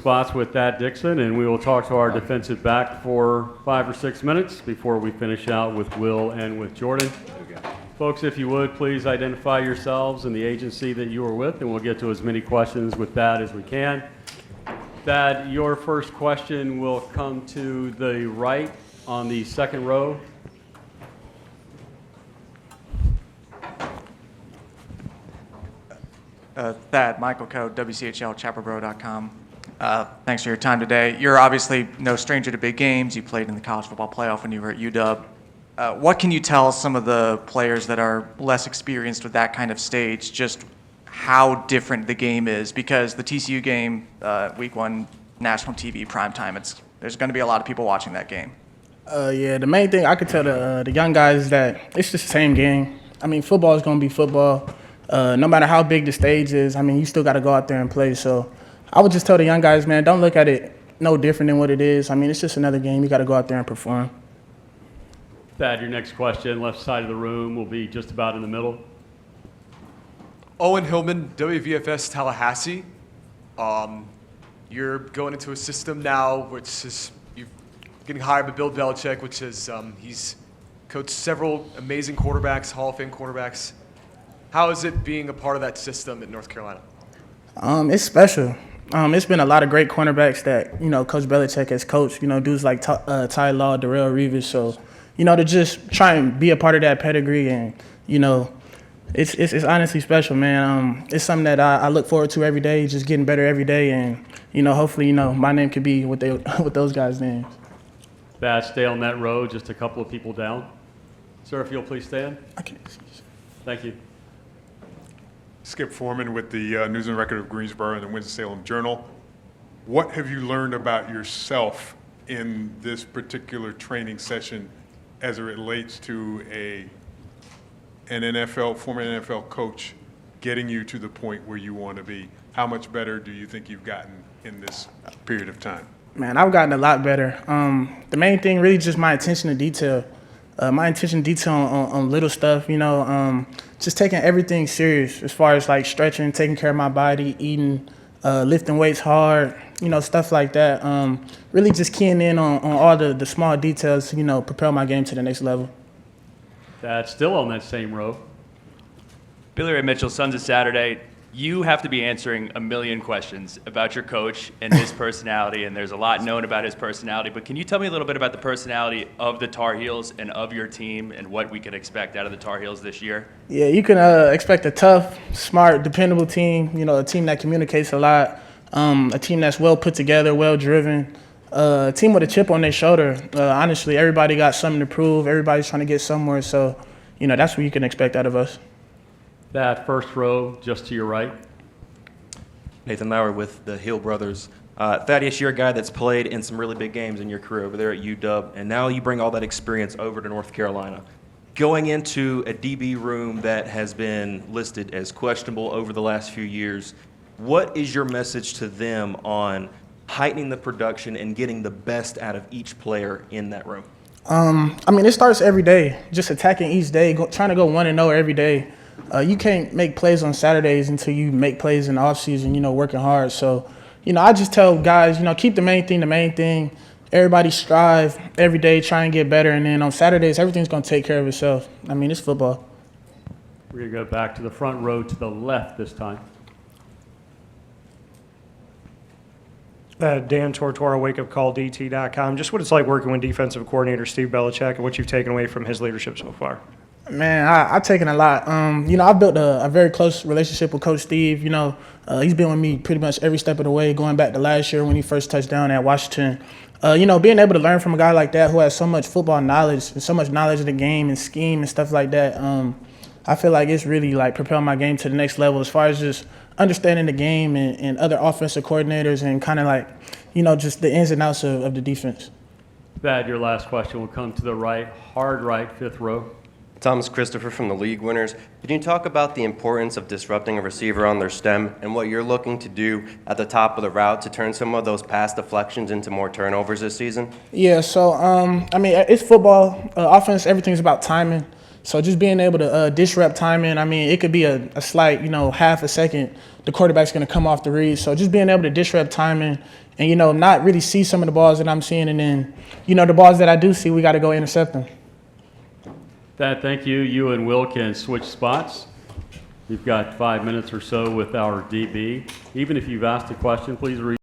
spots with Thad Dixon, and we will talk to our defensive back for 5 or 6 minutes before we finish out with Will and with Jordan. Folks, if you would, please identify yourselves and the agency that you are with, and we'll get to as many questions with Thad as we can. Thad, your first question will come to the right on the second row. Thad, Michael Code, WCHL, chapelboro.com. Thanks for your time today. You're obviously no stranger to big games. You played in the college football playoff when you were at UW. What can you tell some of the players that are less experienced with that kind of stage, just how different the game is? Because the TCU game, week 1, national TV, primetime, there's going to be a lot of people watching that game. Yeah, the main thing I could tell the young guys is that it's just the same game. I mean, football is going to be football. No matter how big the stage is, I mean, you still got to go out there and play. So I would just tell the young guys, man, don't look at it no different than what it is. I mean, it's just another game. You got to go out there and perform. Thad, your next question, left side of the room, will be just about in the middle. Owen Hillman, WVFS Tallahassee. You're going into a system now which is you're getting hired by Bill Belichick, which is he's coached several amazing quarterbacks, Hall of Fame quarterbacks. How is it being a part of that system in North Carolina? It's special. It's been a lot of great cornerbacks that, Coach Belichick has coached, dudes like Ty Law, Darrell Reeves. So, to just try and be a part of that pedigree and, it's honestly special, man. It's something that I look forward to every day, just getting better every day. And, hopefully, my name could be with those guys' names. Thad, stay on that row, just a couple of people down. Sir, if you'll please stand. Okay. Thank you. Skip Foreman with the News and Record of Greensboro and the Winston-Salem Journal. What have you learned about yourself in this particular training session as it relates to an former NFL coach getting you to the point where you want to be? How much better do you think you've gotten in this period of time? Man, I've gotten a lot better. The main thing really just my attention to detail. My attention to detail on little stuff, just taking everything serious as far as like stretching, taking care of my body, eating, lifting weights hard, stuff like that. Really just keying in on all the small details to, propel my game to the next level. That's still on that same row. Billy Ray Mitchell, Sons of Saturday. You have to be answering a million questions about your coach and his personality, and there's a lot known about his personality. But can you tell me a little bit about the personality of the Tar Heels and of your team and what we can expect out of the Tar Heels this year? Yeah, you can expect a tough, smart, dependable team, a team that communicates a lot, a team that's well put together, well driven, a team with a chip on their shoulder. Honestly, everybody got something to prove. Everybody's trying to get somewhere. So, that's what you can expect out of us. That first row, just to your right. Nathan Lauer with the Hill Brothers. Thaddeus, you're a guy that's played in some really big games in your career over there at UW, and now you bring all that experience over to North Carolina. Going into a DB room that has been listed as questionable over the last few years, what is your message to them on heightening the production and getting the best out of each player in that room? It starts every day, just attacking each day, trying to go 1-0 every day. You can't make plays on Saturdays until you make plays in the offseason, working hard. So, I just tell guys, keep the main thing. Everybody strive every day, try and get better. And then on Saturdays, everything's going to take care of itself. It's football. We're going to go back to the front row to the left this time. Dan Tortora, wakeupcalldt.com. Just what it's like working with defensive coordinator Steve Belichick and what you've taken away from his leadership so far. Man, I've taken a lot. I've built a very close relationship with Coach Steve. He's been with me pretty much every step of the way, going back to last year when he first touched down at Washington. Being able to learn from a guy like that who has so much football knowledge and so much knowledge of the game and scheme and stuff like that, I feel like it's really propelled my game to the next level as far as just understanding the game and other offensive coordinators and kind of just the ins and outs of the defense. Thad, your last question will come to the right, hard right, fifth row. Thomas Christopher from the League Winners. Can you talk about the importance of disrupting a receiver on their stem and what you're looking to do at the top of the route to turn some of those pass deflections into more turnovers this season? Yeah, so, it's football. Offense, everything's about timing. So just being able to disrupt timing, it could be a slight, half a second, the quarterback's going to come off the read. So just being able to disrupt timing and, you know, not really see some of the balls that I'm seeing. And then, you know, the balls that I do see, we got to go intercept them. Thad, thank you. You and Will can switch spots. You've got 5 minutes or so with our DB. Even if you've asked a question, please read.